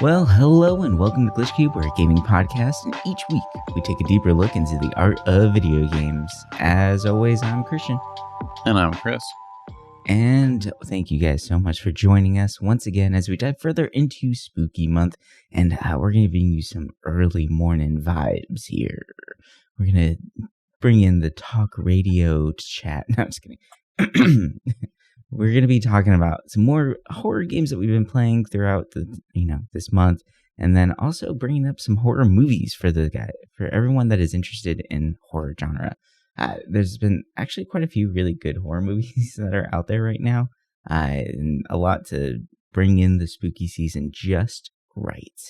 Well, hello and welcome to Glitch Cube, we're a gaming podcast, and each week we take a deeper look into the art of video games. As always, I'm Christian. And I'm Chris. And thank you guys so much for joining us once again as we dive further into Spooky Month, and we're going to bring you some early morning vibes here. We're going to bring in the talk radio chat. No, I'm just kidding. We're going to be talking about some more horror games that we've been playing throughout this month, and then also bringing up some horror movies for everyone that is interested in horror genre. There's been actually quite a few really good horror movies that are out there right now, and a lot to bring in the spooky season just right.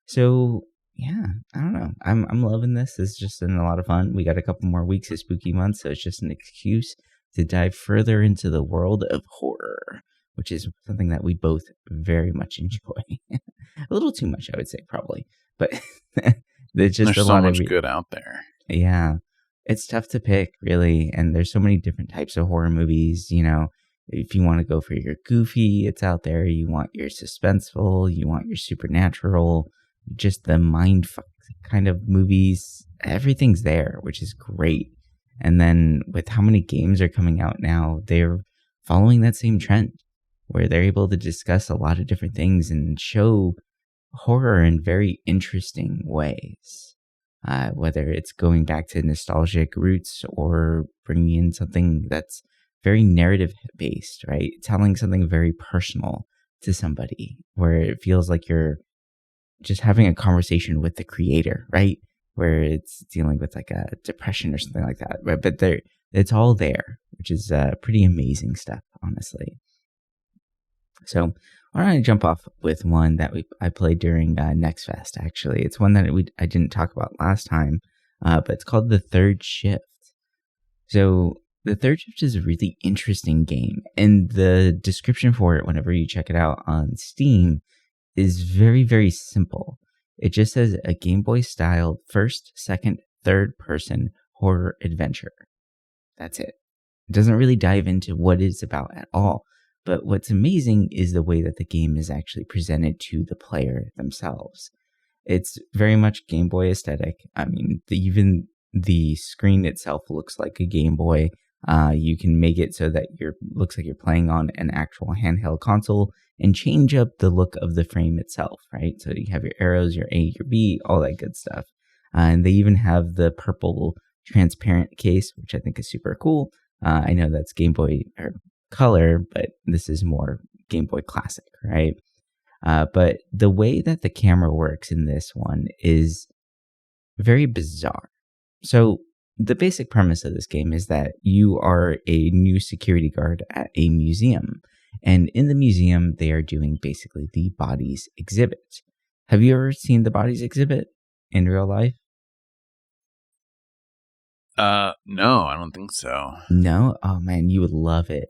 So yeah, I don't know. I'm loving this. It's just been a lot of fun. We got a couple more weeks of spooky month, so it's just an excuse to dive further into the world of horror, which is something that we both very much enjoy. A little too much, I would say, probably. But there's so much good out there. Yeah. It's tough to pick, really. And there's so many different types of horror movies. You know, if you want to go for your goofy, it's out there. You want your suspenseful, you want your supernatural, just the mindfuck kind of movies. Everything's there, which is great. And then with how many games are coming out now, they're following that same trend where they're able to discuss a lot of different things and show horror in very interesting ways. Whether it's going back to nostalgic roots or bringing in something that's very narrative based, right? Telling something very personal to somebody where it feels like you're just having a conversation with the creator, right? Where it's dealing with like a depression or something like that. But it's all there, which is pretty amazing stuff, honestly. So why don't I jump off with one that I played during Next Fest, actually. It's one that I didn't talk about last time, but it's called The Third Shift. So The Third Shift is a really interesting game, and the description for it, whenever you check it out on Steam, is very, very simple. It just says a Game Boy style first, second, third person horror adventure. That's it. It doesn't really dive into what it's about at all. But what's amazing is the way that the game is actually presented to the player themselves. It's very much Game Boy aesthetic. I mean, even the screen itself looks like a Game Boy. You can make it so that looks like you're playing on an actual handheld console and change up the look of the frame itself, right? So you have your arrows, your A, your B, all that good stuff. And they even have the purple transparent case, which I think is super cool. I know that's Game Boy Color, but this is more Game Boy Classic, right? But the way that the camera works in this one is very bizarre. So the basic premise of this game is that you are a new security guard at a museum. And in the museum, they are doing basically the Bodies exhibit. Have you ever seen the Bodies exhibit in real life? No, I don't think so. No? Oh man, you would love it.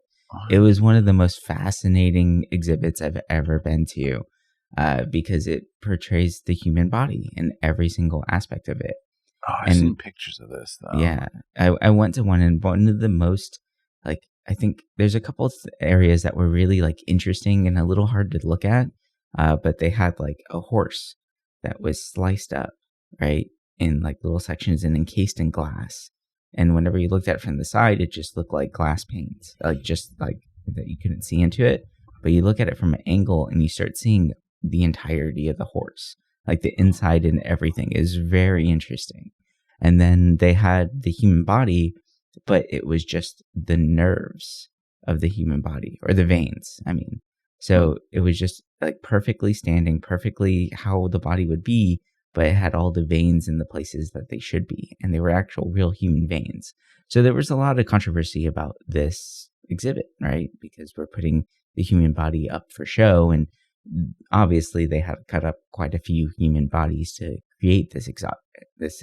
It was one of the most fascinating exhibits I've ever been to, because it portrays the human body in every single aspect of it. Oh, I've seen pictures of this, though. Yeah, I went to one, and one of the most, I think there's a couple of areas that were really, interesting and a little hard to look at, but they had, a horse that was sliced up, right, in, little sections and encased in glass. And whenever you looked at it from the side, it just looked like glass panes, that you couldn't see into it. But you look at it from an angle and you start seeing the entirety of the horse, the inside and everything is very interesting. And then they had the human body, but it was just the nerves of the human body, or the veins, I mean. So it was just perfectly standing, perfectly how the body would be, but it had all the veins in the places that they should be, and they were actual real human veins. So there was a lot of controversy about this exhibit, right? Because we're putting the human body up for show, and obviously they had cut up quite a few human bodies to create this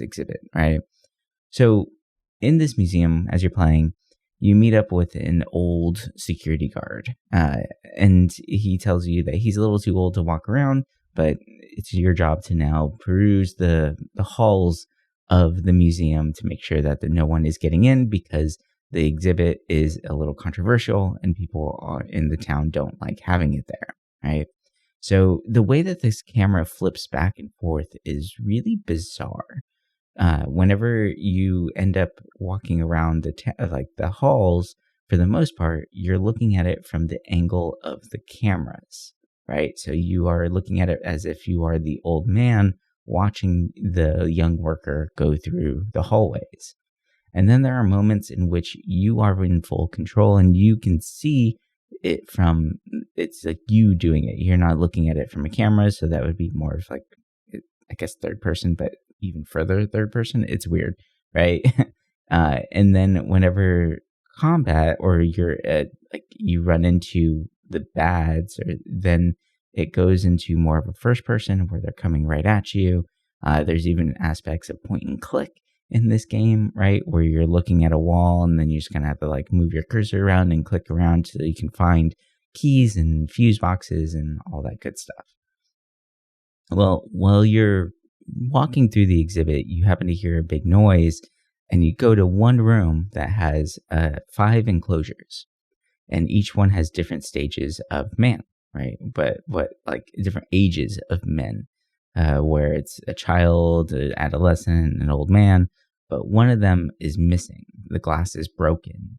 exhibit, right? So in this museum, as you're playing, you meet up with an old security guard, and he tells you that he's a little too old to walk around, but it's your job to now peruse the halls of the museum to make sure that no one is getting in, because the exhibit is a little controversial and people in the town don't like having it there, right? So the way that this camera flips back and forth is really bizarre. Whenever you end up walking around like the halls, for the most part, you're looking at it from the angle of the cameras, right? So you are looking at it as if you are the old man watching the young worker go through the hallways. And then there are moments in which you are in full control and you can see it from, it's like you doing it. You're not looking at it from a camera. So that would be more of like, I guess, third person, but even further third person. It's weird, right? And then whenever combat or you're at, like, you run into the bads, or then it goes into more of a first person where they're coming right at you. There's even aspects of point and click in this game, right? Where you're looking at a wall and then you're just going to have to like move your cursor around and click around so that you can find keys and fuse boxes and all that good stuff. Well, while you're walking through the exhibit, you happen to hear a big noise and you go to one room that has 5 enclosures, and each one has different stages of man, right? But what, like, different ages of men, where it's a child, an adolescent, an old man, but one of them is missing. The glass is broken.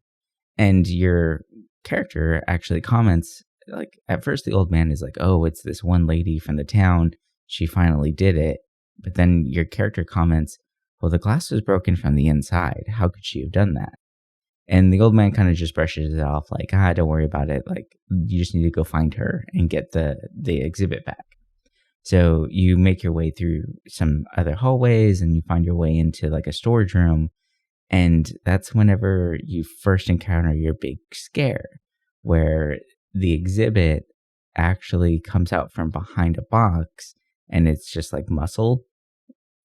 And your character actually comments, like, at first the old man is like, oh, it's this one lady from the town. She finally did it. But then your character comments, well, the glass was broken from the inside. How could she have done that? And the old man kind of just brushes it off like, don't worry about it. Like, you just need to go find her and get the exhibit back. So you make your way through some other hallways and you find your way into like a storage room. And that's whenever you first encounter your big scare, where the exhibit actually comes out from behind a box and it's just like muscle.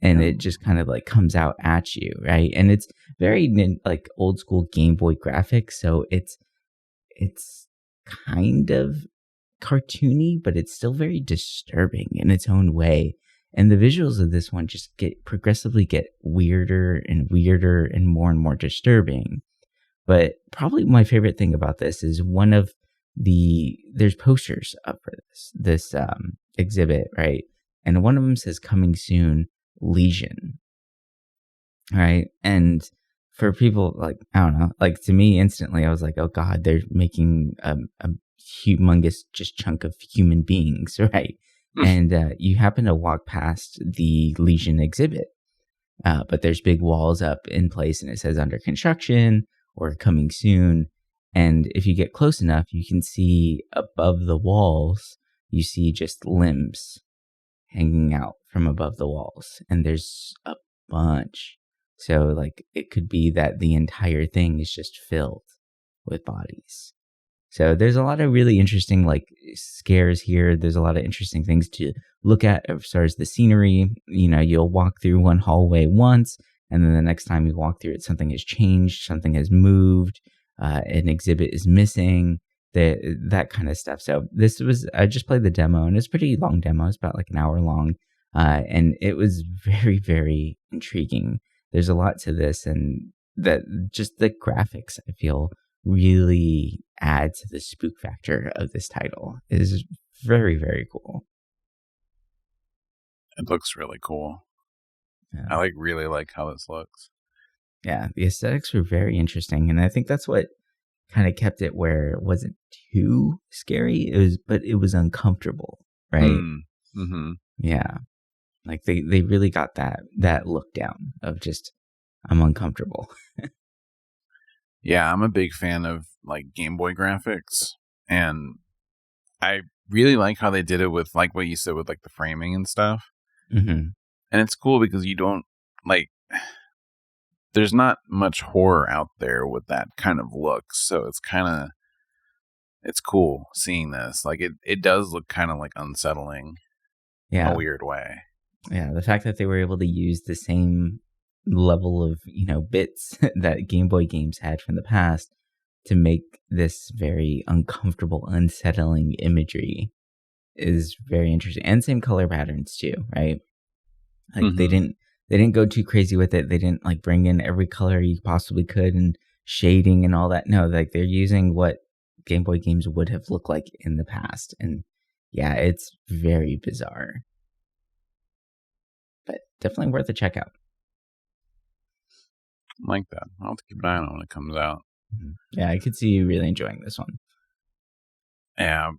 And it just kind of like comes out at you, right? And it's very like old school Game Boy graphics. So it's kind of cartoony, but it's still very disturbing in its own way. And the visuals of this one just progressively get weirder and weirder and more disturbing. But probably my favorite thing about this is there's posters up for this exhibit, right? And one of them says coming soon, Legion. Right. And for people, like, I don't know, like, to me instantly, I was like, oh God, they're making a humongous just chunk of human beings, right? And you happen to walk past the Legion exhibit, but there's big walls up in place and it says under construction or coming soon. And if you get close enough, you can see above the walls, you see just limbs hanging out from above the walls. And there's a bunch. So, like, it could be that the entire thing is just filled with bodies. So there's a lot of really interesting, like, scares here. There's a lot of interesting things to look at as far as the scenery. You know, you'll walk through one hallway once, and then the next time you walk through it, something has changed, something has moved, an exhibit is missing, that kind of stuff. So I just played the demo, and it's a pretty long demo. It's about like an hour long, and it was very, very intriguing. There's a lot to this, and that just the graphics, I feel, really add to the spook factor of this title. It is very, very cool. It looks really cool. Yeah. I really like how this looks. Yeah, the aesthetics were very interesting, and I think that's what kind of kept it where it wasn't too scary. But it was uncomfortable, right? Mm-hmm. Yeah, like they really got that look down of just, I'm uncomfortable. Yeah, I'm a big fan of like Game Boy graphics, and I really like how they did it with, like what you said, with like the framing and stuff. Mm-hmm. And it's cool because you don't like. There's not much horror out there with that kind of look, so it's cool seeing this. Like it does look kind of like unsettling, in a weird way. Yeah, the fact that they were able to use the same level of, bits that Game Boy games had from the past to make this very uncomfortable, unsettling imagery is very interesting. And same color patterns too, right? Like mm-hmm. They didn't go too crazy with it. They didn't like bring in every color you possibly could and shading and all that. No, like they're using what Game Boy games would have looked like in the past, and Yeah, it's very bizarre, but definitely worth a check out. Like that. I'll have to keep an eye on it when it comes out. Yeah, I could see you really enjoying this one. Yeah.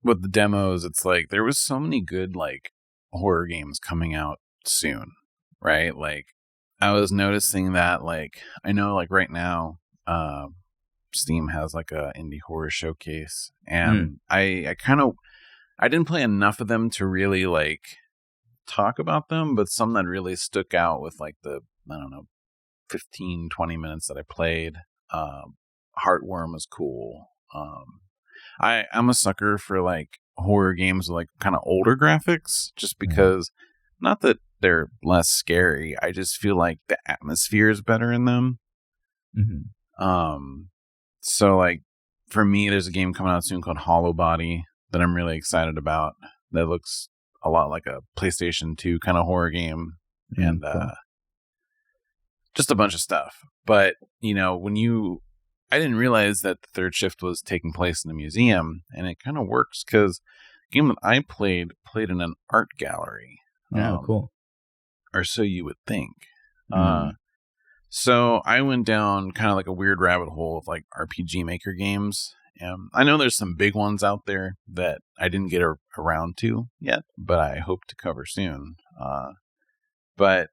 With the demos, it's like there was so many good like horror games coming out soon, right? Like I was noticing that like I know like right now Steam has like a indie horror showcase, and I didn't play enough of them to really like talk about them, but some that really stuck out with like the, I don't know, 15, 20 minutes that I played. Heartworm was cool. I'm a sucker for like horror games with like kind of older graphics, just because not that they're less scary. I just feel like the atmosphere is better in them. So like for me, there's a game coming out soon called Hollow Body that I'm really excited about. That looks a lot like a PlayStation 2 kind of horror game, and Cool. just a bunch of stuff. But you know, I didn't realize that the third shift was taking place in the museum, and it kind of works because the game that I played in an art gallery. Oh, cool. Or so you would think. So I went down kind of like a weird rabbit hole of like RPG Maker games. I know there's some big ones out there that I didn't get around to yet, but I hope to cover soon. But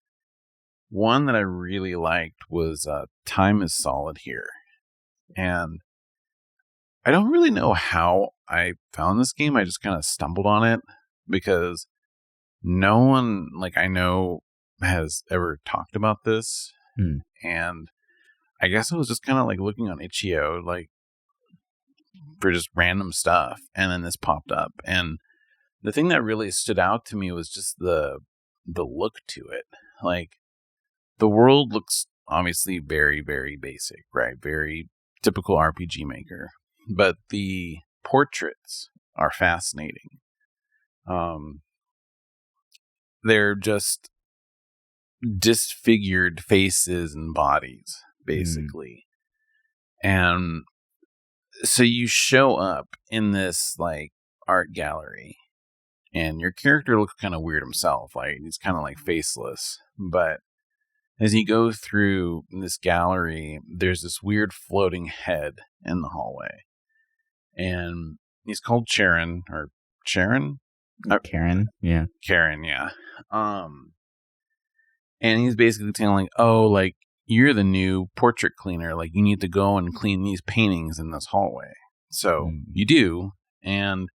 one that I really liked was Time is Solid Here. And I don't really know how I found this game. I just kind of stumbled on it because no one like I know has ever talked about this. And I guess I was just kind of like looking on itch.io like for just random stuff, and then this popped up. And the thing that really stood out to me was just the look to it. Like the world looks obviously very, very basic, right? Very typical RPG Maker, but the portraits are fascinating. They're just disfigured faces and bodies, basically. And so you show up in this like art gallery, and your character looks kind of weird himself. Like he's kind of like faceless, but as you go through this gallery, there's this weird floating head in the hallway, and he's called Charon or Charon, Karen. Yeah. Karen, yeah. And he's basically telling, oh, like, you're the new portrait cleaner. Like, you need to go and clean these paintings in this hallway. So you do. And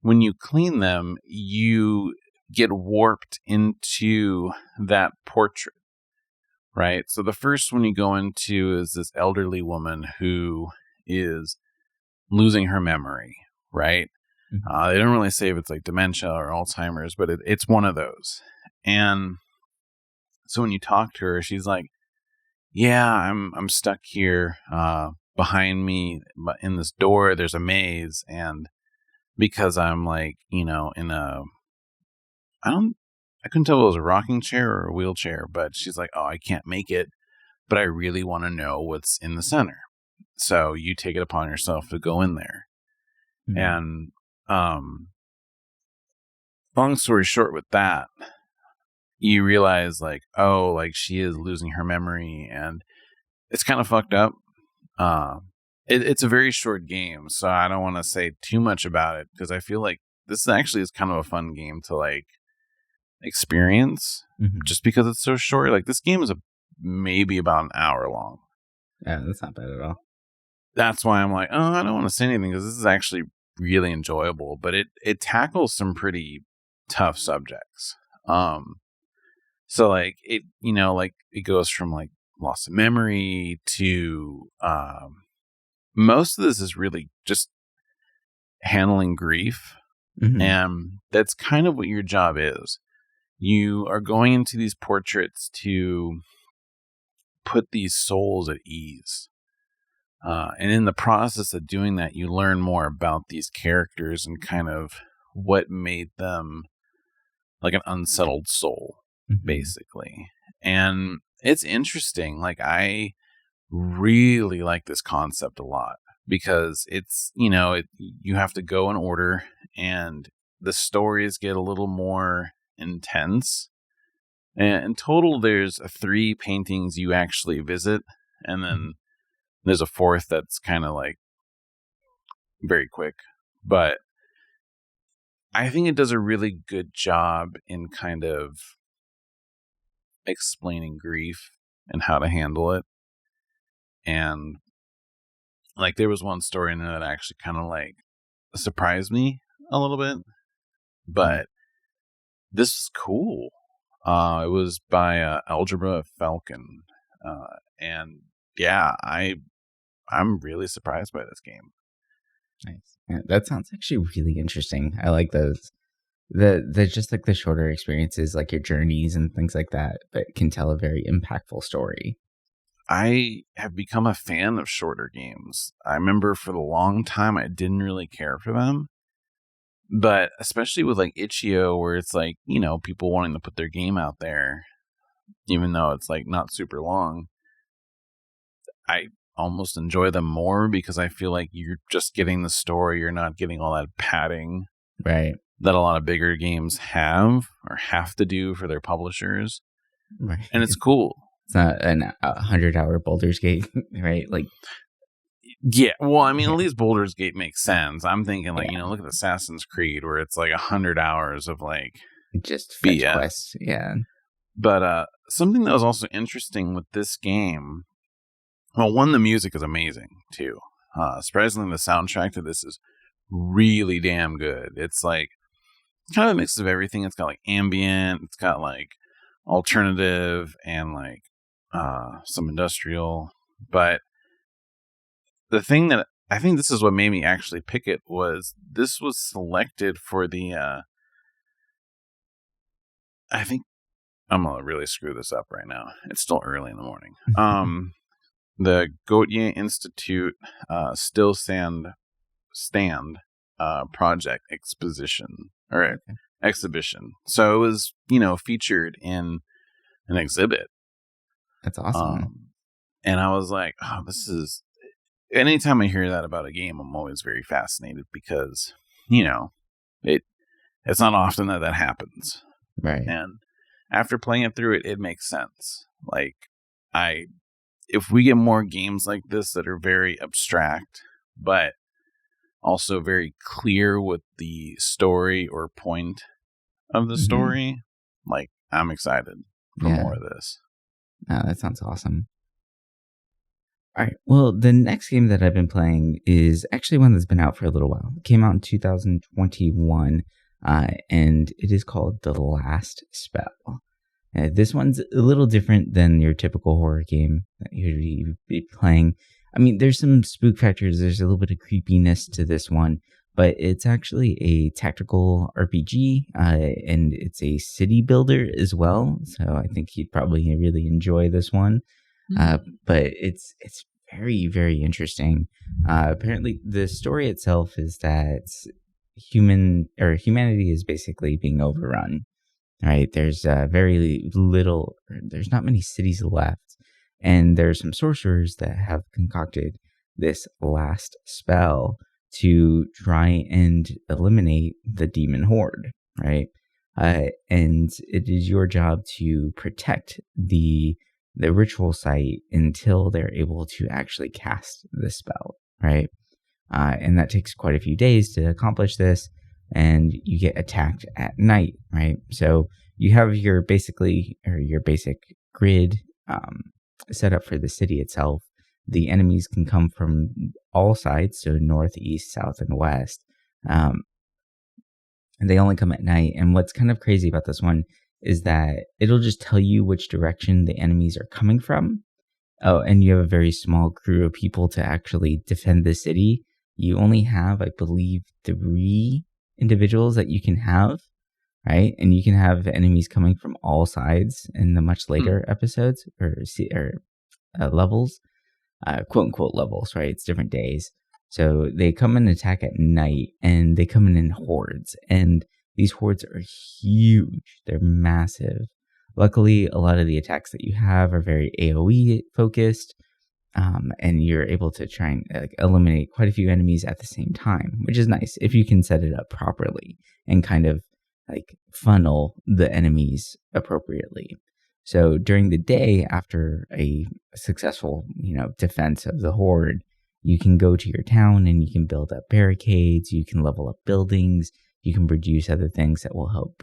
when you clean them, you get warped into that portrait, right? So the first one you go into is this elderly woman who is losing her memory, right? They don't really say if it's like dementia or Alzheimer's, but it's one of those. And so when you talk to her, she's like, yeah, I'm stuck here. Behind me in this door, there's a maze. And because I'm like, you know, in I couldn't tell if it was a rocking chair or a wheelchair, but she's like, oh, I can't make it, but I really want to know what's in the center. So you take it upon yourself to go in there. And, long story short with that, you realize like, oh, like she is losing her memory, and it's kind of fucked up. It's a very short game, so I don't want to say too much about it because I feel like this actually is kind of a fun game to like experience just because it's so short. Like this game is maybe about an hour long. Yeah, that's not bad at all. That's why I'm like, oh, I don't want to say anything because this is actually really enjoyable, but it tackles some pretty tough subjects. So like it, you know, like it goes from like loss of memory to most of this is really just handling grief. And that's kind of what your job is. You are going into these portraits to put these souls at ease. And in the process of doing that, you learn more about these characters and kind of what made them like an unsettled soul, basically. And it's interesting. Like, I really like this concept a lot because it's, you have to go in order, and the stories get a little more intense. And in total, there's 3 paintings you actually visit, and then there's a 4th that's kind of like very quick. But I think it does a really good job in kind of explaining grief and how to handle it. And like, there was one story in there that actually kind of like surprised me a little bit, but this is cool. It was by Algebra Falcon, and yeah, I'm really surprised by this game. Nice. Yeah, that sounds actually really interesting. I like those. The just like the shorter experiences, like your journeys and things like that, but can tell a very impactful story. I have become a fan of shorter games. I remember for the long time I didn't really care for them. But especially with like Itch.io, where it's like, people wanting to put their game out there, even though it's like not super long, I almost enjoy them more because I feel like you're just getting the story. You're not getting all that padding, right, that a lot of bigger games have or have to do for their publishers. right. And it's cool. It's not a 100-hour Baldur's Gate, right? Like, yeah. Well, I mean, at least Baldur's Gate makes sense. I'm thinking like, look at Assassin's Creed, where it's like 100 hours of like just fetch quests. Yeah. But something that was also interesting with this game, well, one, the music is amazing too. Surprisingly, the soundtrack to this is really damn good. It's like kind of a mix of everything. It's got like ambient, it's got like alternative, and like some industrial. But the thing that I think this is what made me actually pick it was this was selected for the I think I'm gonna really screw this up right now. It's still early in the morning. The Gautier Institute Still Stand project exhibition. So it was, featured in an exhibit. That's awesome. And I was like, oh, this is. Anytime I hear that about a game, I'm always very fascinated because, it's not often that happens. Right. And after playing it through, it makes sense. Like, if we get more games like this that are very abstract, but also very clear with the story or point of the story, like, I'm excited for more of this. Oh, that sounds awesome. All right. Well, the next game that I've been playing is actually one that's been out for a little while. It came out in 2021, and it is called The Last Spell. This one's a little different than your typical horror game that you'd be playing. I mean, there's some spook factors. There's a little bit of creepiness to this one, but it's actually a tactical RPG, and it's a city builder as well. So I think you'd probably really enjoy this one. But it's very, very interesting. Apparently, the story itself is that humanity is basically being overrun. Right? There's very little. There's not many cities left, and there's some sorcerers that have concocted this last spell to try and eliminate the demon horde. Right? And it is your job to protect the ritual site until they're able to actually cast the spell, right? And that takes quite a few days to accomplish this, and you get attacked at night, right? So you have your basic grid set up for the city itself. The enemies can come from all sides, so north, east, south, and west. And they only come at night. And what's kind of crazy about this one is that it'll just tell you which direction the enemies are coming from. Oh, and you have a very small crew of people to actually defend the city. You only have, I believe, 3 individuals that you can have, right? And you can have enemies coming from all sides in the much later episodes or levels, quote unquote levels, right? It's different days. So they come and attack at night, and they come in hordes, and these hordes are huge. They're massive. Luckily, a lot of the attacks that you have are very AoE focused. and you're able to try and like eliminate quite a few enemies at the same time, which is nice if you can set it up properly and kind of like funnel the enemies appropriately. So during the day after a successful, defense of the horde, you can go to your town and you can build up barricades, you can level up buildings, you can produce other things that will help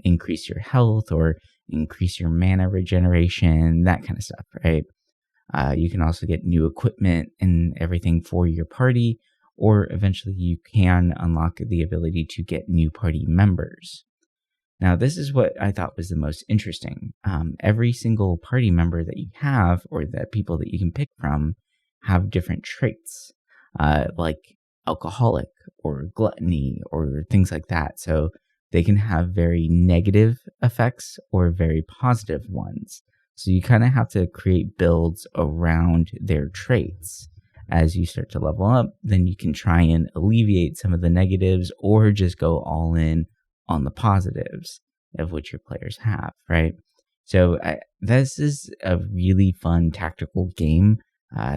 increase your health or increase your mana regeneration, that kind of stuff, right? You can also get new equipment and everything for your party, or eventually you can unlock the ability to get new party members. Now, this is what I thought was the most interesting. Every single party member that you have, or the people that you can pick from, have different traits, like alcoholic or gluttony or things like that. So they can have very negative effects or very positive ones. So you kind of have to create builds around their traits. As you start to level up, then you can try and alleviate some of the negatives or just go all in on the positives of which your players have, right? So this is a really fun tactical game.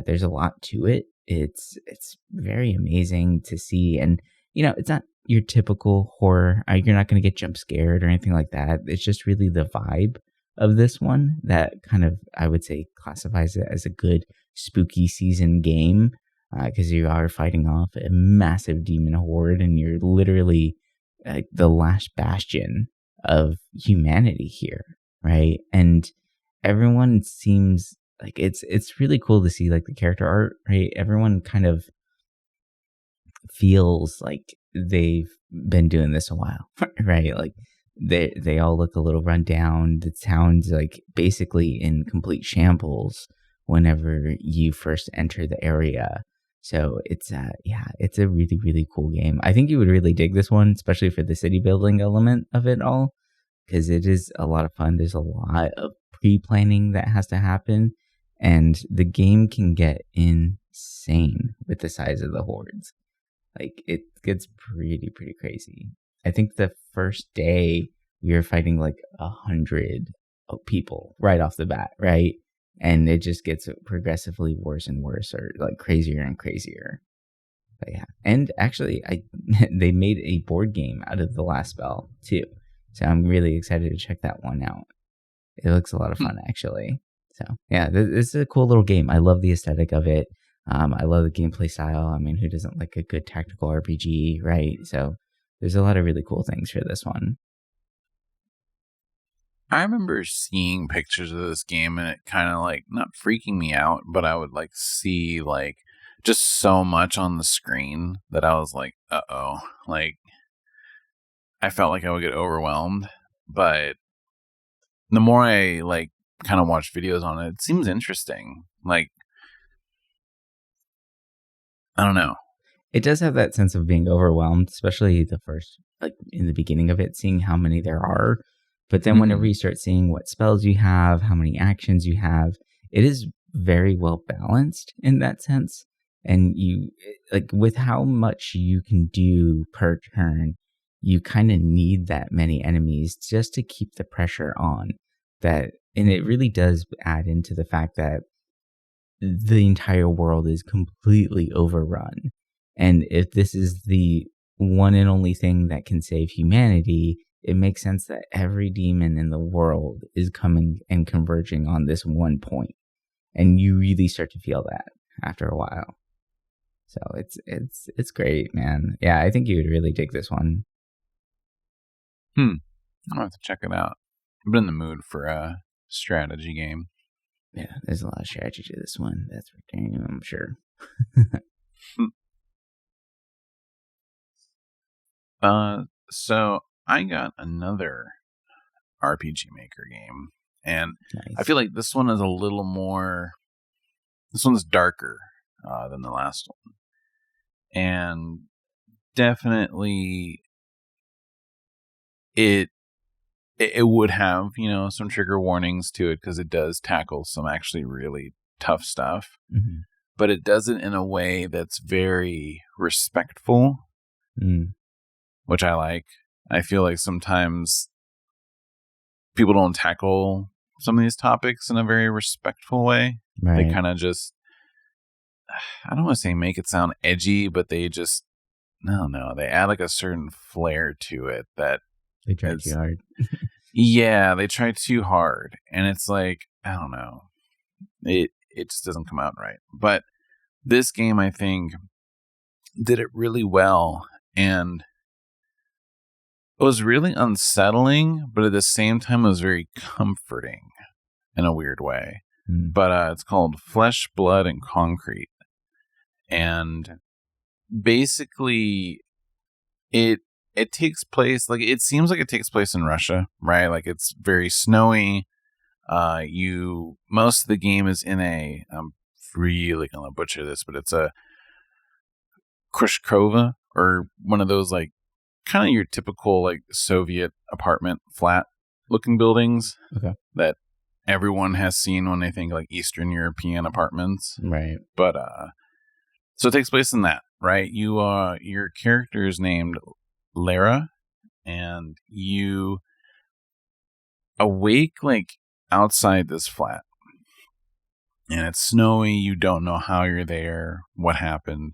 There's a lot to it. It's very amazing to see, and it's not your typical horror. You're not going to get jump scared or anything like that. It's just really the vibe of this one that kind of, I would say, classifies it as a good spooky season game, because you are fighting off a massive demon horde and you're literally like the last bastion of humanity here, right? And everyone seems like it's really cool to see like the character art, right? Everyone kind of feels like they've been doing this a while, right? Like they all look a little run down. The town's like basically in complete shambles whenever you first enter the area. So it's a really, really cool game. I think you would really dig this one, especially for the city building element of it all, because it is a lot of fun. There's a lot of pre-planning that has to happen, and the game can get insane with the size of the hordes. Like, it gets pretty crazy. I think the first day you're fighting like 100 people right off the bat, right? And it just gets progressively worse and worse, or like crazier and crazier. But yeah, and actually, they made a board game out of the last spell too, so I'm really excited to check that one out. It looks a lot of fun, actually. So yeah, this is a cool little game. I love the aesthetic of it. I love the gameplay style. I mean, who doesn't like a good tactical RPG, right? So there's a lot of really cool things for this one. I remember seeing pictures of this game and it kind of like not freaking me out, but I would like see like just so much on the screen that I was like, uh-oh. Like, I felt like I would get overwhelmed, but the more I like kind of watch videos on it, it seems interesting. Like, I don't know. It does have that sense of being overwhelmed, especially the first, like in the beginning of it, seeing how many there are. But then whenever you start seeing what spells you have, how many actions you have, it is very well balanced in that sense. And you, like, with how much you can do per turn, you kind of need that many enemies just to keep the pressure on. That, and it really does add into the fact that the entire world is completely overrun. And if this is the one and only thing that can save humanity, it makes sense that every demon in the world is coming and converging on this one point. And you really start to feel that after a while. So it's great, man. Yeah, I think you would really dig this one. I'll have to check it out. I've been in the mood for a strategy game. Yeah, there's a lot of strategy to this one. That's for damn, I'm sure. So I got another RPG Maker game, and Nice. I feel like this one is a little more. This one's darker than the last one, and definitely it would have some trigger warnings to it because it does tackle some actually really tough stuff, but it does it in a way that's very respectful, which I like. I feel like sometimes people don't tackle some of these topics in a very respectful way. Right. They kind of just I don't want to say make it sound edgy, but they just, no, they add like a certain flair to it that They try too it's, hard. yeah, they try too hard. And it's like, I don't know. It just doesn't come out right. But this game, I think, did it really well. And it was really unsettling, but at the same time, it was very comforting in a weird way. Mm. But it's called Flesh, Blood, and Concrete. And basically, it takes place, like, it seems like it takes place in Russia, right? Like, it's very snowy. Most of the game is in I'm really gonna butcher this, but it's a Krushkova, or one of those, like, kind of your typical, like, Soviet apartment flat looking buildings. Okay. That everyone has seen when they think like Eastern European apartments. Right. But so it takes place in that, right? Your character is named Lara, and you awake like outside this flat, and it's snowy. You don't know how you're there, what happened,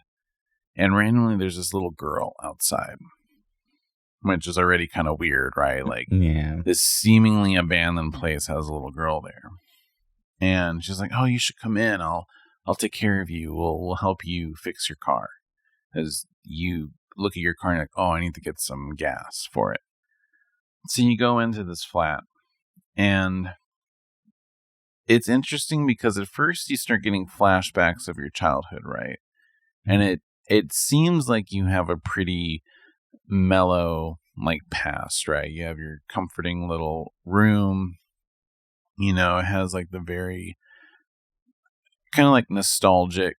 and randomly there's this little girl outside, which is already kind of weird, right? Like, Yeah. this seemingly abandoned place has a little girl there, and she's like, "Oh, you should come in. I'll take care of you. We'll help you fix your car." As you look at your car and you're like, "Oh, I need to get some gas for it." So you go into this flat, and it's interesting because at first you start getting flashbacks of your childhood, right? And it seems like you have a pretty mellow, like, past, right? You have your comforting little room. You know, it has like the very kind of like nostalgic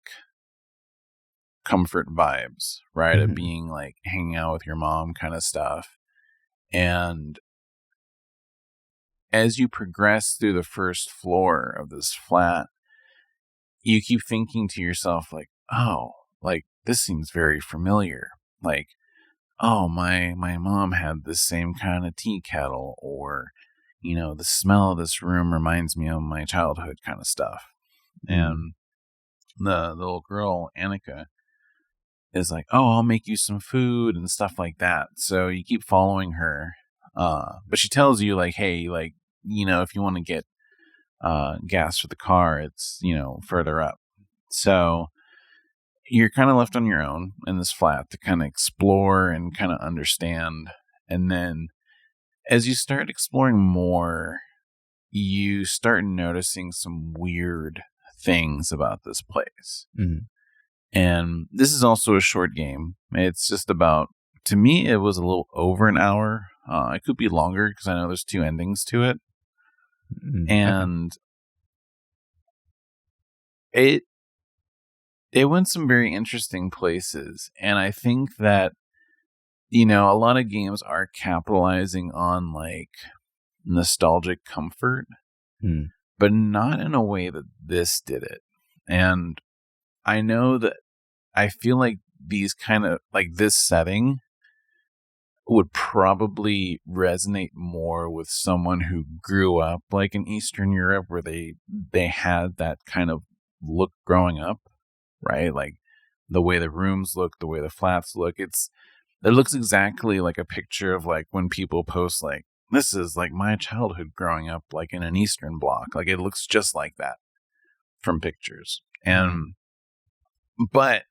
comfort vibes, right? Mm-hmm. Of being like hanging out with your mom kind of stuff. And as you progress through the first floor of this flat, you keep thinking to yourself, like, oh, like, this seems very familiar. Like, oh, my mom had this same kind of tea kettle, or, you know, the smell of this room reminds me of my childhood kind of stuff. And the little girl, Annika, is like, oh, I'll make you some food and stuff like that. So you keep following her. But she tells you, like, hey, like, you know, if you want to get gas for the car, it's, you know, further up. So you're kind of left on your own in this flat to kind of explore and kind of understand. And then as you start exploring more, you start noticing some weird things about this place. Mm-hmm. And this is also a short game. It's just about, to me, it was a little over an hour. It could be longer because I know there's 2 endings to it. And it went some very interesting places. And I think that, you know, a lot of games are capitalizing on like nostalgic comfort, but not in a way that this did it. And I know that I feel like these kind of, like, this setting would probably resonate more with someone who grew up like in Eastern Europe, where they had that kind of look growing up, right? Like the way the rooms look, the way the flats look, it looks exactly like a picture of like when people post like, this is like my childhood growing up like in an Eastern bloc. Like, it looks just like that from pictures. And but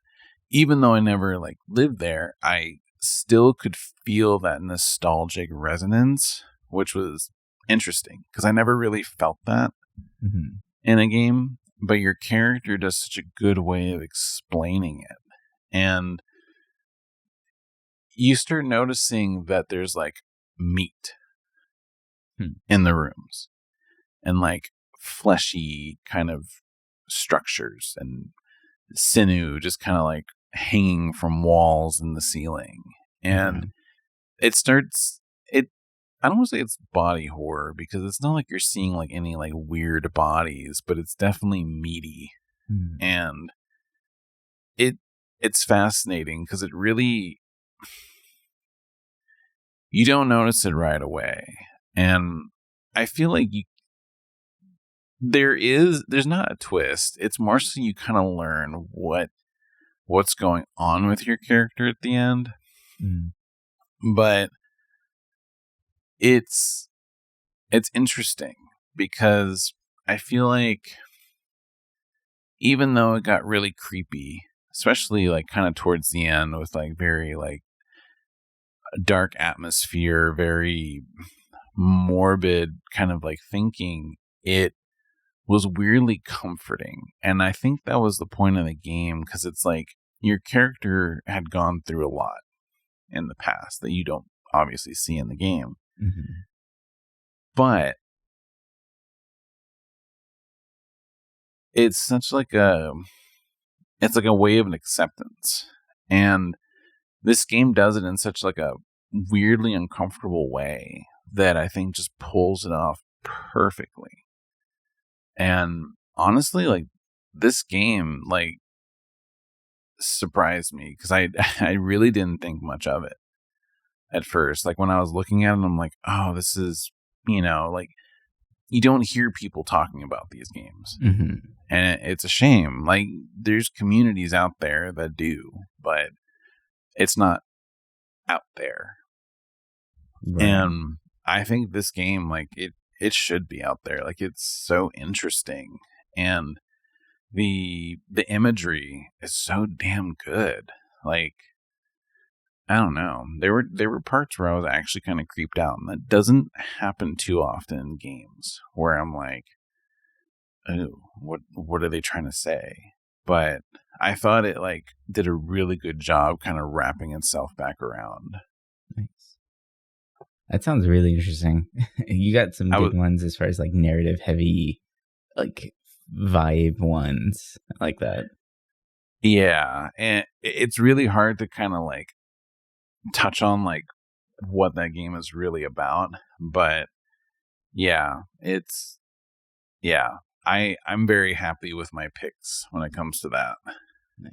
even though I never like lived there, I still could feel that nostalgic resonance, which was interesting because I never really felt that in a game. But your character does such a good way of explaining it. And you start noticing that there's like meat in the rooms, and like fleshy kind of structures, and sinew just kind of like hanging from walls in the ceiling. And it starts, I don't want to say it's body horror, because it's not like you're seeing like any like weird bodies, but it's definitely meaty. And it's fascinating because it really, you don't notice it right away. And I feel like there's not a twist. It's more so you kind of learn what's going on with your character at the end. Mm. But it's interesting because I feel like even though it got really creepy, especially like kind of towards the end with like very like dark atmosphere, very morbid kind of like thinking, it was weirdly comforting. And I think that was the point of the game, because it's like your character had gone through a lot in the past that you don't obviously see in the game. Mm-hmm. But it's such like a way of an acceptance. And this game does it in such like a weirdly uncomfortable way that I think just pulls it off perfectly. And honestly, like, this game like surprised me, because I really didn't think much of it at first. Like, when I was looking at it, I'm like, oh, this is, like, you don't hear people talking about these games. Mm-hmm. And it's a shame. Like, there's communities out there that do, but it's not out there. Right. And I think this game, like, it should be out there. Like, it's so interesting, and the imagery is so damn good. Like, I don't know. There were parts where I was actually kind of creeped out, and that doesn't happen too often in games, where I'm like, oh, what are they trying to say? But I thought it like did a really good job kind of wrapping itself back around. Nice. That sounds really interesting. You got some good ones as far as like narrative heavy, like vibe ones like that. Yeah, and it's really hard to kind of like touch on like what that game is really about, but yeah, I'm very happy with my picks when it comes to that. Nice.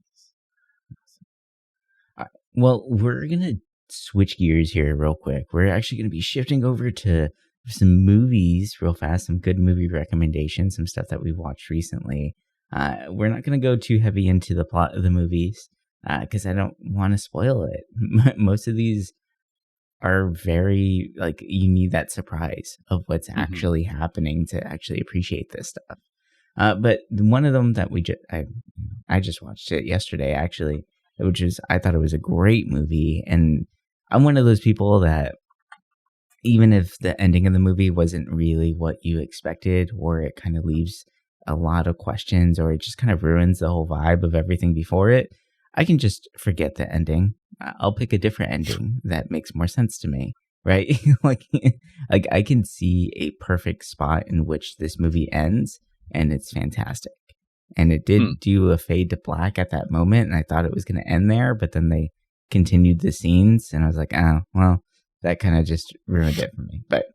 Well, we're gonna switch gears here real quick. We're actually gonna be shifting over to some movies real fast, some good movie recommendations, some stuff that we watched recently. We're not gonna go too heavy into the plot of the movies because I don't want to spoil it. Most of these are very like you need that surprise of what's actually happening to actually appreciate this stuff. But one of them that I just watched it yesterday actually, which is I thought it was a great movie, and I'm one of those people that even if the ending of the movie wasn't really what you expected, or it kind of leaves a lot of questions, or it just kind of ruins the whole vibe of everything before it, I can just forget the ending. I'll pick a different ending that makes more sense to me, right? like I can see a perfect spot in which this movie ends, and it's fantastic. And it did do a fade to black at that moment, and I thought it was going to end there, but then they continued the scenes, and I was like, oh, well, that kind of just ruined it for me. But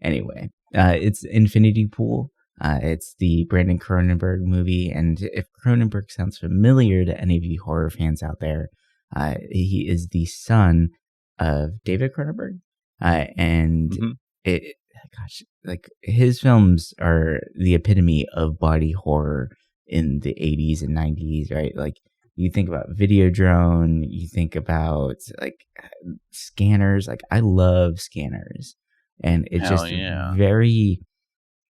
anyway, it's Infinity Pool. It's the Brandon Cronenberg movie, and if Cronenberg sounds familiar to any of you horror fans out there, he is the son of David Cronenberg, and gosh, like his films are the epitome of body horror in the 80s and 90s, right? Like you think about Videodrome, you think about like Scanners. Like I love Scanners, and it's just very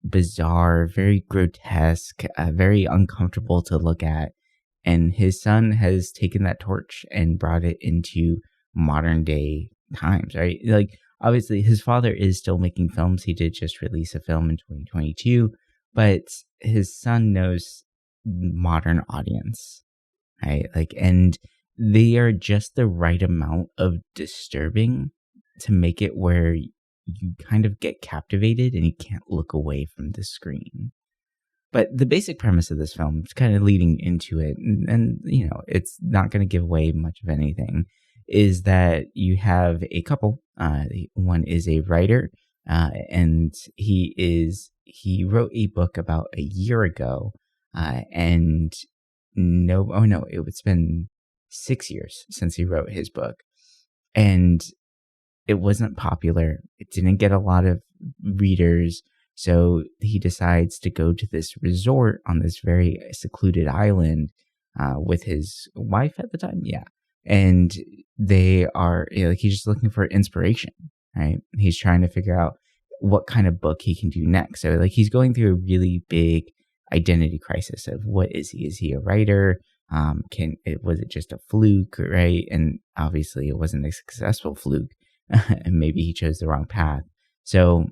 bizarre, very grotesque, very uncomfortable to look at. And his son has taken that torch and brought it into modern day times, right? Like obviously his father is still making films. He did just release a film in 2022, but his son knows modern audience, right? Like, and they are just the right amount of disturbing to make it where you kind of get captivated and you can't look away from the screen. But the basic premise of this film is kind of leading into it, and you know, it's not going to give away much of anything, is that you have a couple. One is a writer, and he wrote a book about a year ago, and it's been 6 years since he wrote his book, and it wasn't popular. It didn't get a lot of readers. So he decides to go to this resort on this very secluded island with his wife at the time. Yeah. And they are, like, he's just looking for inspiration, right? He's trying to figure out what kind of book he can do next. So, like, he's going through a really big identity crisis of what is he? Is he a writer? Was it just a fluke, right? And obviously it wasn't a successful fluke. And maybe he chose the wrong path. So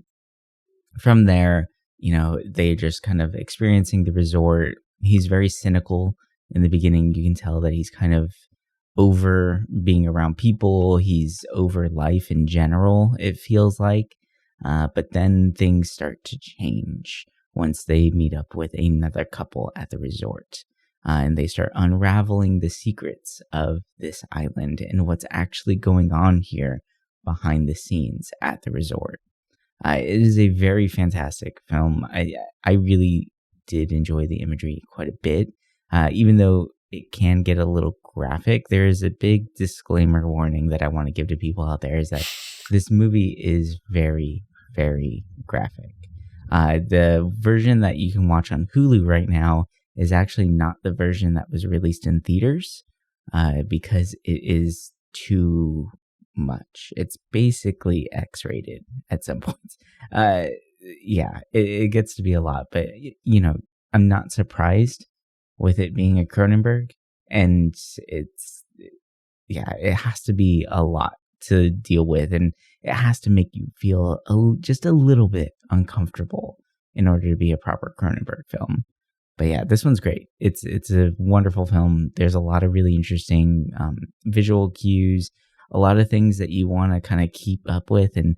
from there, they're just kind of experiencing the resort. He's very cynical in the beginning. You can tell that he's kind of over being around people. He's over life in general, it feels like. But then things start to change once they meet up with another couple at the resort. And they start unraveling the secrets of this island and what's actually going on here behind the scenes at the resort. It is a very fantastic film. I really did enjoy the imagery quite a bit. Even though it can get a little graphic, there is a big disclaimer warning that I want to give to people out there, is that this movie is very, very graphic. The version that you can watch on Hulu right now is actually not the version that was released in theaters, because it is too much. It's basically X-rated at some points. Yeah, it gets to be a lot, but I'm not surprised with it being a Cronenberg, and it has to be a lot to deal with, and it has to make you feel just a little bit uncomfortable in order to be a proper Cronenberg film. But yeah, this one's great. It's a wonderful film. There's a lot of really interesting visual cues, a lot of things that you want to kind of keep up with, and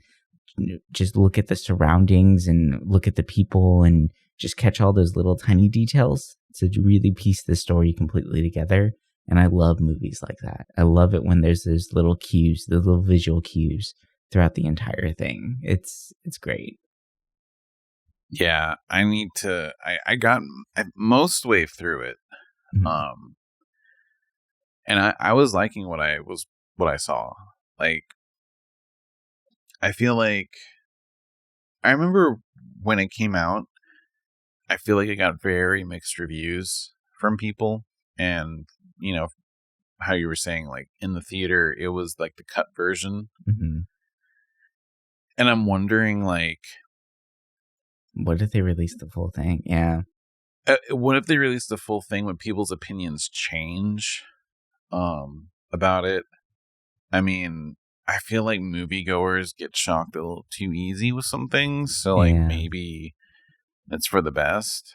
just look at the surroundings and look at the people and just catch all those little tiny details to really piece the story completely together. And I love movies like that. I love it when there's those little cues, the little visual cues throughout the entire thing. It's great. Yeah, I need to. I got most way through it, Mm-hmm. and I was liking what I saw. Like, I feel like I remember when it came out. I feel like it got very mixed reviews from people, and how you were saying, like, in the theater, it was like the cut version, Mm-hmm. and I'm wondering, like, What if they release the full thing? Yeah. What if they release the full thing? Would people's opinions change about it? I mean, I feel like moviegoers get shocked a little too easy with some things, so like Yeah. maybe it's for the best.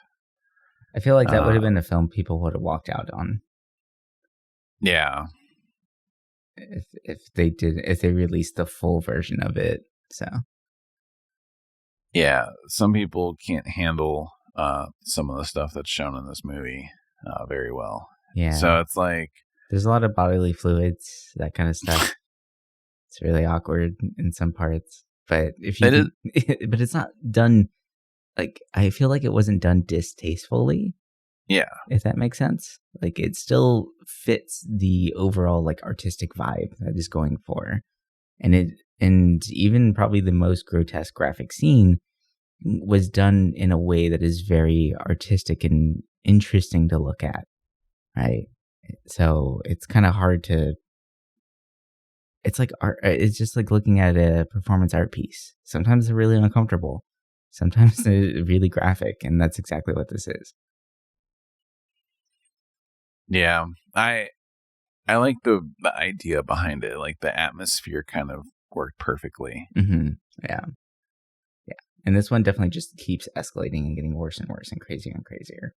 I feel like that would have Uh, been a film people would have walked out on yeah, if they released the full version of it. So yeah. Some people can't handle some of the stuff that's shown in this movie very well. yeah, So it's like, there's a lot of bodily fluids, that kind of stuff. It's really awkward in some parts, but if you it is. can, but it's not done. Like, I feel like it wasn't done distastefully, Yeah, if that makes sense. Like, it still fits the overall like artistic vibe that is going for, and even probably the most grotesque graphic scene was done in a way that is very artistic and interesting to look at, right? So it's kind of hard to. It's like art. It's just like looking at a performance art piece. Sometimes they're really uncomfortable. Sometimes they're really graphic, and that's exactly what this is. yeah. I like the idea behind it. Like, the atmosphere kind of worked perfectly. Mm-hmm. Yeah, yeah. And this one definitely just keeps escalating and getting worse and worse and crazier and crazier.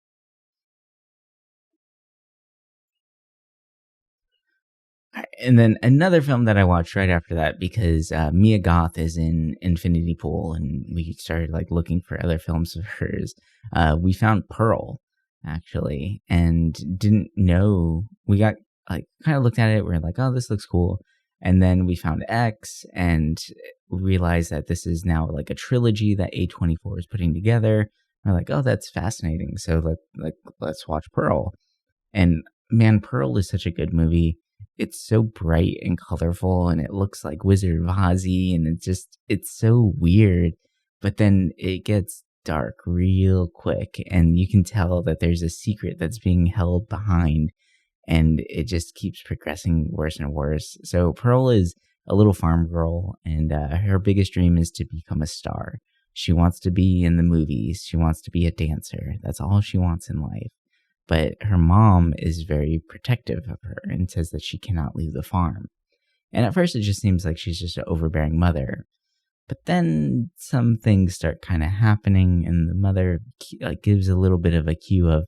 And then another film that I watched right after that, because Mia Goth is in Infinity Pool, and we started like looking for other films of hers. We found Pearl, actually, and didn't know. We got like kind of looked at it. We're like, oh, this looks cool. And then we found X and realized that this is now like a trilogy that A24 is putting together. We're like, oh, that's fascinating. So let's watch Pearl. And man, Pearl is such a good movie. It's so bright and colorful, and it looks like Wizard of Ozzy, and it's so weird. but then it gets dark real quick, and you can tell that there's a secret that's being held behind, and it just keeps progressing worse and worse. So Pearl is a little farm girl, and her biggest dream is to become a star. She wants to be in the movies. She wants to be a dancer. That's all she wants in life. But her mom is very protective of her and says that she cannot leave the farm. And at first, it just seems like she's just an overbearing mother. But then some things start kind of happening, and the mother gives a little bit of a cue of,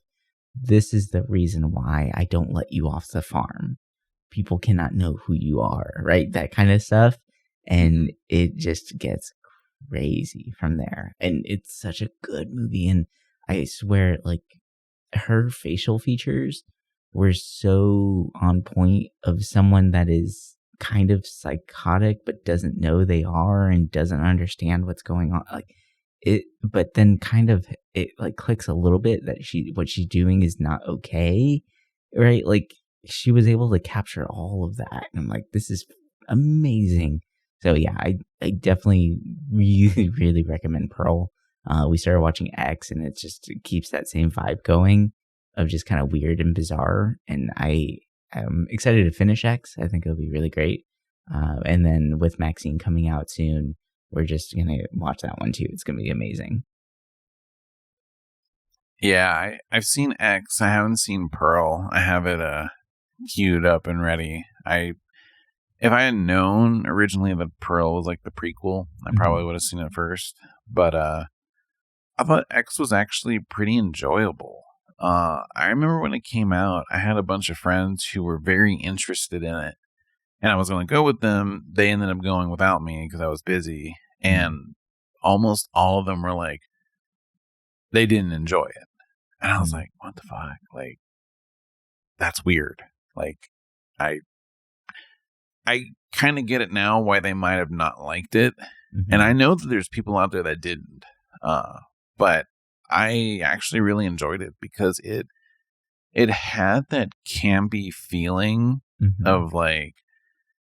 this is the reason why I don't let you off the farm. People cannot know who you are, right? That kind of stuff. And it just gets crazy from there. And it's such a good movie. And I swear, like, her facial features were so on point of someone that is kind of psychotic but doesn't know they are and doesn't understand what's going on, like it, but then kind of it like clicks a little bit that what she's doing is not okay, right? Like, she was able to capture all of that, and I'm like, this is amazing. So yeah, I definitely really really recommend Pearl. We started watching X, and it keeps that same vibe going of just kind of weird and bizarre. And I am excited to finish X. I think it'll be really great. And then with Maxine coming out soon, we're just going to watch that one too. It's going to be amazing. Yeah, I've seen X. I haven't seen Pearl. I have it queued up and ready. If I had known originally that Pearl was like the prequel, I probably would have seen it first. But I thought X was actually pretty enjoyable. I remember when it came out, I had a bunch of friends who were very interested in it, and I was going to go with them. They ended up going without me because I was busy, and almost all of them were like, they didn't enjoy it. And I was like, what the fuck? Like, that's weird. Like, I kind of get it now why they might have not liked it. And I know that there's people out there that didn't. But I actually really enjoyed it because it had that campy feeling of, like,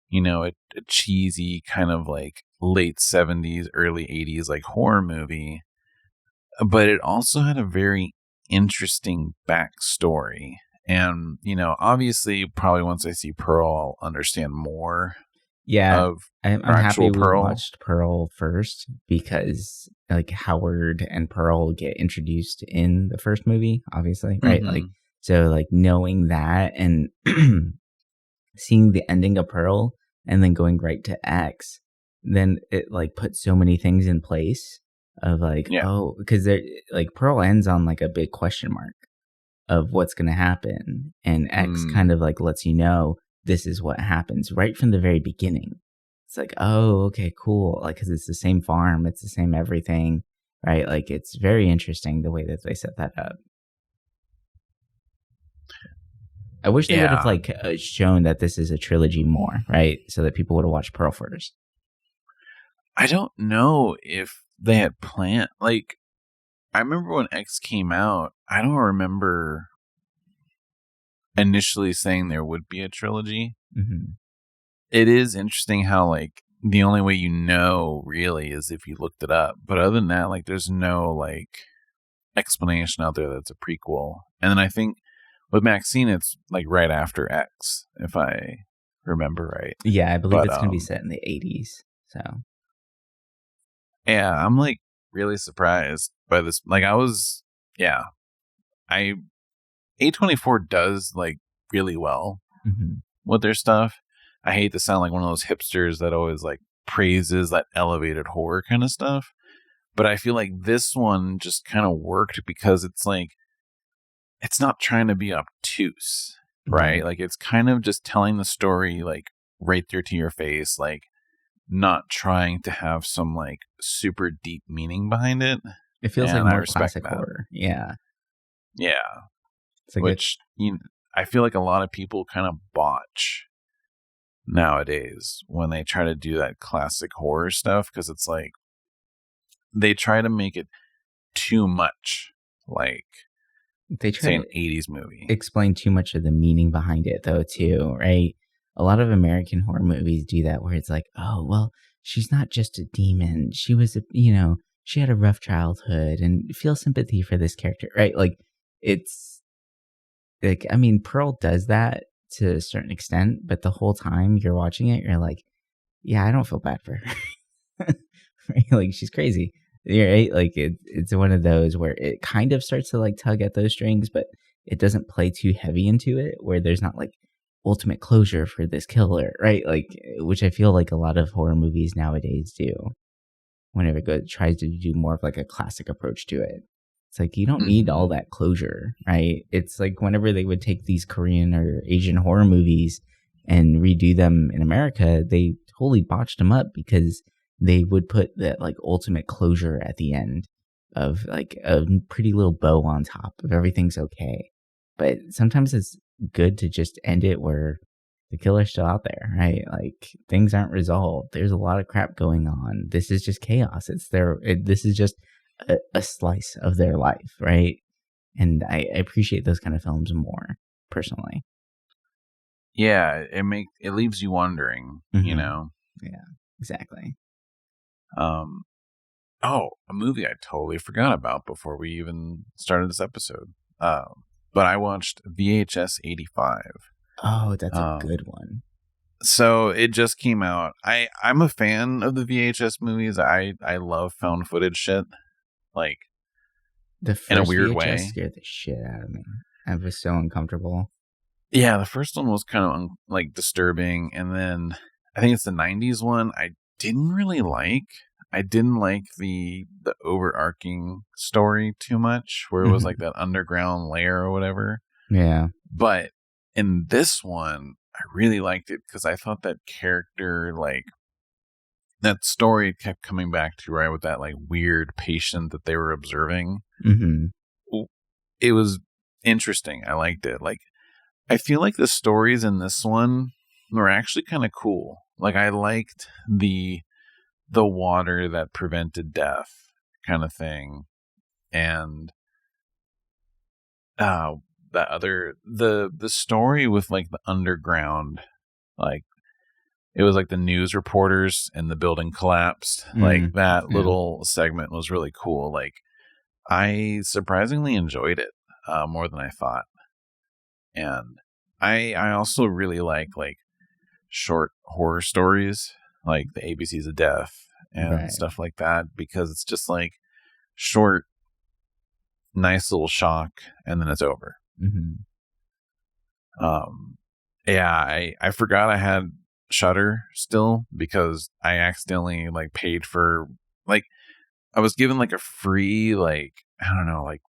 you know, a cheesy kind of like late 70s, early 80s, like horror movie. But it also had a very interesting backstory. And, you know, obviously, probably once I see Pearl, I'll understand more. Yeah, I'm happy we Pearl. watched Pearl first because, like, Howard and Pearl get introduced in the first movie, obviously, right? Like, so, like, knowing that and seeing the ending of Pearl and then going right to X, then it, like, puts so many things in place of, like, oh, because they're, like, Pearl ends on, like, a big question mark of what's going to happen, and X kind of, like, lets you know this is what happens right from the very beginning. It's like, oh, okay, cool. Like, because it's the same farm, it's the same everything, right? Like, it's very interesting the way that they set that up. I wish they would have, like, shown that this is a trilogy more, right? So that people would have watched Pearl first. I don't know if they had planned. Like, I remember when X came out, I don't remember initially saying there would be a trilogy. It is interesting how, like, the only way you know really is if you looked it up. But other than that, like, there's no, like, explanation out there that's a prequel. And then I think with Maxine, it's like right after X, if I remember right. Yeah, I believe it's going to be set in the 80s. So, yeah, I'm like really surprised by this. Like, A24 does like really well with their stuff. I hate to sound like one of those hipsters that always like praises that elevated horror kind of stuff, but I feel like this one just kind of worked because it's like, it's not trying to be obtuse, right? Like, it's kind of just telling the story like right there to your face, like not trying to have some like super deep meaning behind it. It feels like more classic horror. Yeah. Yeah. Like, which, you know, I feel like a lot of people kind of botch nowadays when they try to do that classic horror stuff, because it's like they try to make it too much like they try an 80s movie. Explain too much of the meaning behind it though too, right? A lot of American horror movies do that where it's like, oh, well, she's not just a demon. She was a, you know, she had a rough childhood and feel sympathy for this character, right? Like, it's like, I mean, Pearl does that to a certain extent, but the whole time you're watching it, you're like, yeah, I don't feel bad for her. Right? Like, she's crazy. You're right. Like, it's one of those where it kind of starts to like tug at those strings, but it doesn't play too heavy into it, where there's not like ultimate closure for this killer, right? Like, which I feel like a lot of horror movies nowadays do. Whenever it tries to do more of like a classic approach to it, it's like you don't need all that closure, right? It's like whenever they would take these Korean or Asian horror movies and redo them in America, they totally botched them up because they would put that like ultimate closure at the end of like a pretty little bow on top of everything's okay. But sometimes it's good to just end it where the killer's still out there, right? Like, things aren't resolved. There's a lot of crap going on. This is just chaos. This is just a slice of their life, right? And I appreciate those kind of films more personally. Yeah, it leaves you wondering, you know. Yeah, exactly. Oh, a movie I totally forgot about before we even started this episode. But I watched VHS 85. Oh, that's a good one. So it just came out. I'm a fan of the VHS movies. I love found footage shit. Like, the first in a weird VHS way scared the shit out of me. I was so uncomfortable. Yeah, the first one was kind of like disturbing, and then I think it's the 90s one I didn't really like. I didn't like the overarching story too much, where it was like that underground layer or whatever. Yeah. But in this one, I really liked it because I thought that character, like, that story kept coming back to, right, with that like weird patient that they were observing. It was interesting. I liked it. Like, I feel like the stories in this one were actually kind of cool. Like, I liked the water that prevented death kind of thing, and the story with like the underground, like, it was like the news reporters and the building collapsed. Like, that little segment was really cool. Like, I surprisingly enjoyed it more than I thought. And I also really like short horror stories, like the ABCs of Death and stuff like that, because it's just like short, nice little shock, and then it's over. Yeah, I forgot I had Shudder still because I accidentally like paid for, like, I was given like a free, like, I don't know, like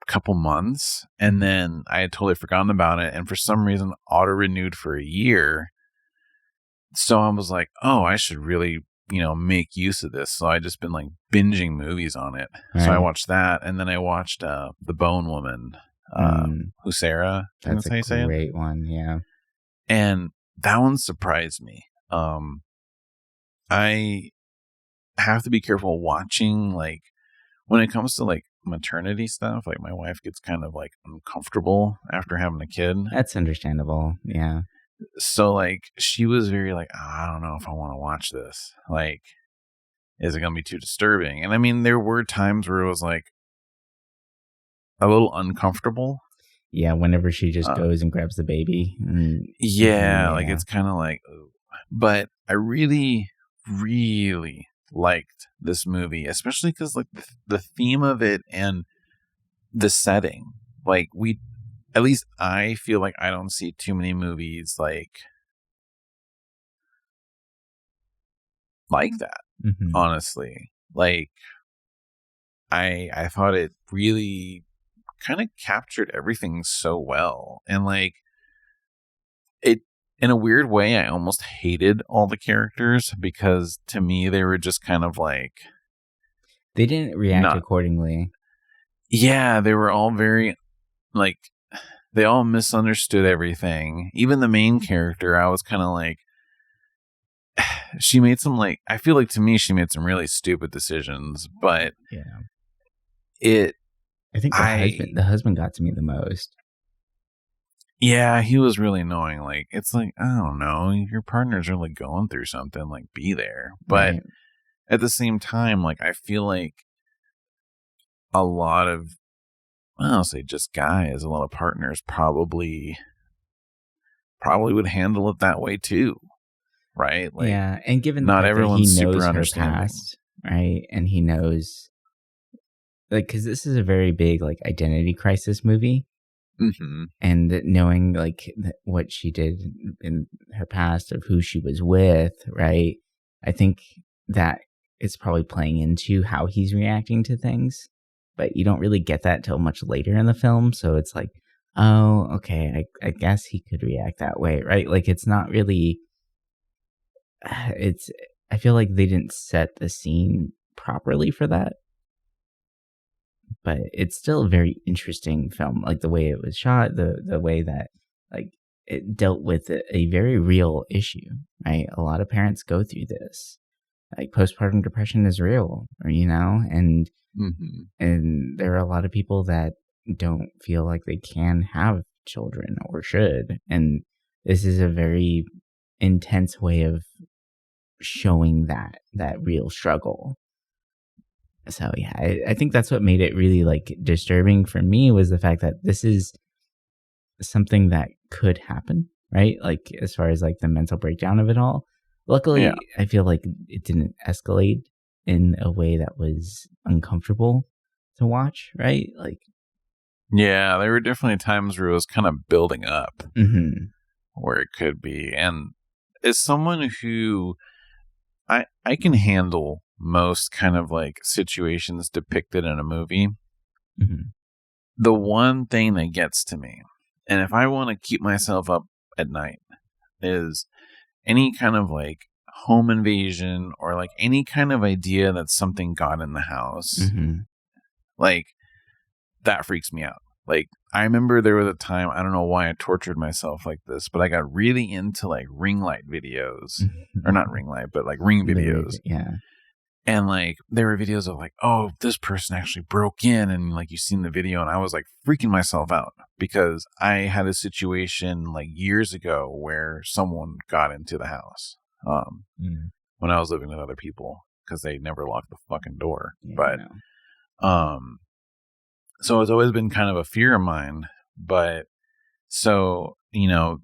couple months, and then I had totally forgotten about it, and for some reason auto renewed for a year. So I was like, oh, I should really, make use of this. So I just been like binging movies on it. So I watched that, and then I watched The Bone Woman, Husera. That's a great one. Yeah. And that one surprised me. I have to be careful watching, like, when it comes to like maternity stuff. Like, my wife gets kind of like uncomfortable after having a kid. That's understandable. Yeah. So like, she was very like, I don't know if I want to watch this. Like, is it going to be too disturbing? And I mean, there were times where it was like a little uncomfortable. Yeah, whenever she just goes and grabs the baby. Like, it's kind of like, but I really, really liked this movie, especially because like the theme of it and the setting. Like, at least I feel like I don't see too many movies like that. Honestly, like, I thought it really kind of captured everything so well, and like, it, in a weird way, I almost hated all the characters because to me they were just kind of like, they didn't react accordingly. Yeah, they were all very like, they all misunderstood everything. Even the main character, I was kind of like, she made some, like, I feel like to me she made some really stupid decisions, but I think the husband got to me the most. Yeah, he was really annoying. Like, it's like, I don't know, your partner's really going through something, like, be there. But at the same time, like, I feel like a lot of, I'll say just guys, a lot of partners probably would handle it that way too, right? Like, Yeah, and given the not fact that he everyone's super knows her understanding. past, right, and he knows, like, because this is a very big, like, identity crisis movie, Mm-hmm. and knowing, like, what she did in her past of who she was with, right, I think that it's probably playing into how he's reacting to things, but you don't really get that till much later in the film, so it's like, oh, okay, I guess he could react that way, right? Like, it's not really, it's, I feel like they didn't set the scene properly for that, but it's still a very interesting film. Like the way it was shot, the way that, like, it dealt with a very real issue, right? A lot of parents go through this. Like, postpartum depression is real, or, and Mm-hmm. and there are a lot of people that don't feel like they can have children or should, and this is a very intense way of showing that real struggle. So yeah, I think that's what made it really, like, disturbing for me, was the fact that this is something that could happen, right? Like, as far as, like, the mental breakdown of it all. Luckily, Yeah. I feel like it didn't escalate in a way that was uncomfortable to watch, right? Like, Yeah, there were definitely times where it was kind of building up mm-hmm, where it could be. And as someone who I can handle most kind of like situations depicted in a movie, mm-hmm, the one thing that gets to me, and if I want to keep myself up at night, is any kind of like home invasion or like any kind of idea that something got in the house. mm-hmm. Like, that freaks me out. Like, I remember there was a time, I don't know why I tortured myself like this, but I got really into like ring light videos, or not ring light, but like ring videos. Yeah. And like, there were videos of like, oh, this person actually broke in, and like, you seen the video, and I was like freaking myself out because I had a situation like years ago where someone got into the house when I was living with other people because they never locked the fucking door. Yeah, but so it's always been kind of a fear of mine. But so,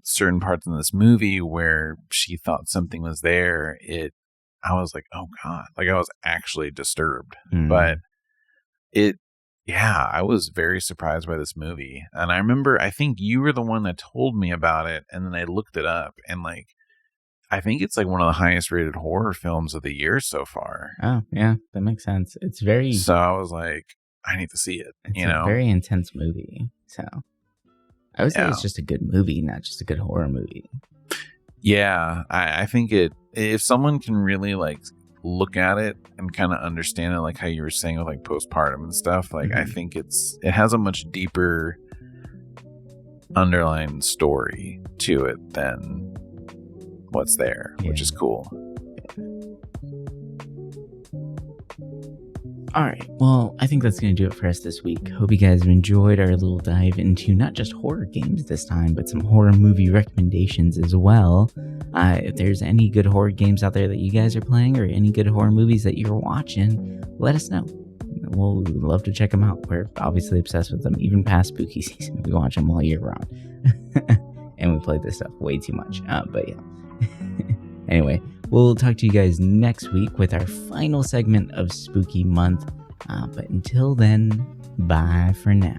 certain parts in this movie where she thought something was there, I was like, oh God, like I was actually disturbed. But I was very surprised by this movie. And I remember, I think you were the one that told me about it. And then I looked it up, and like, I think it's like one of the highest rated horror films of the year so far. Oh, yeah, that makes sense. It's very, so I was like, I need to see it. It's a very intense movie. So I would say it's just a good movie, not just a good horror movie. Yeah, I think if someone can really like look at it and kind of understand it, like how you were saying with like postpartum and stuff, like I think it has a much deeper underlying story to it than what's there, which is cool. All right, well, I think that's going to do it for us this week. Hope you guys have enjoyed our little dive into not just horror games this time, but some horror movie recommendations as well. If there's any good horror games out there that you guys are playing, or any good horror movies that you're watching, let us know. We'll love to check them out. We're obviously obsessed with them, even past spooky season. We watch them all year round. And we play this stuff way too much. But yeah. Anyway, we'll talk to you guys next week with our final segment of Spooky Month. But until then, bye for now.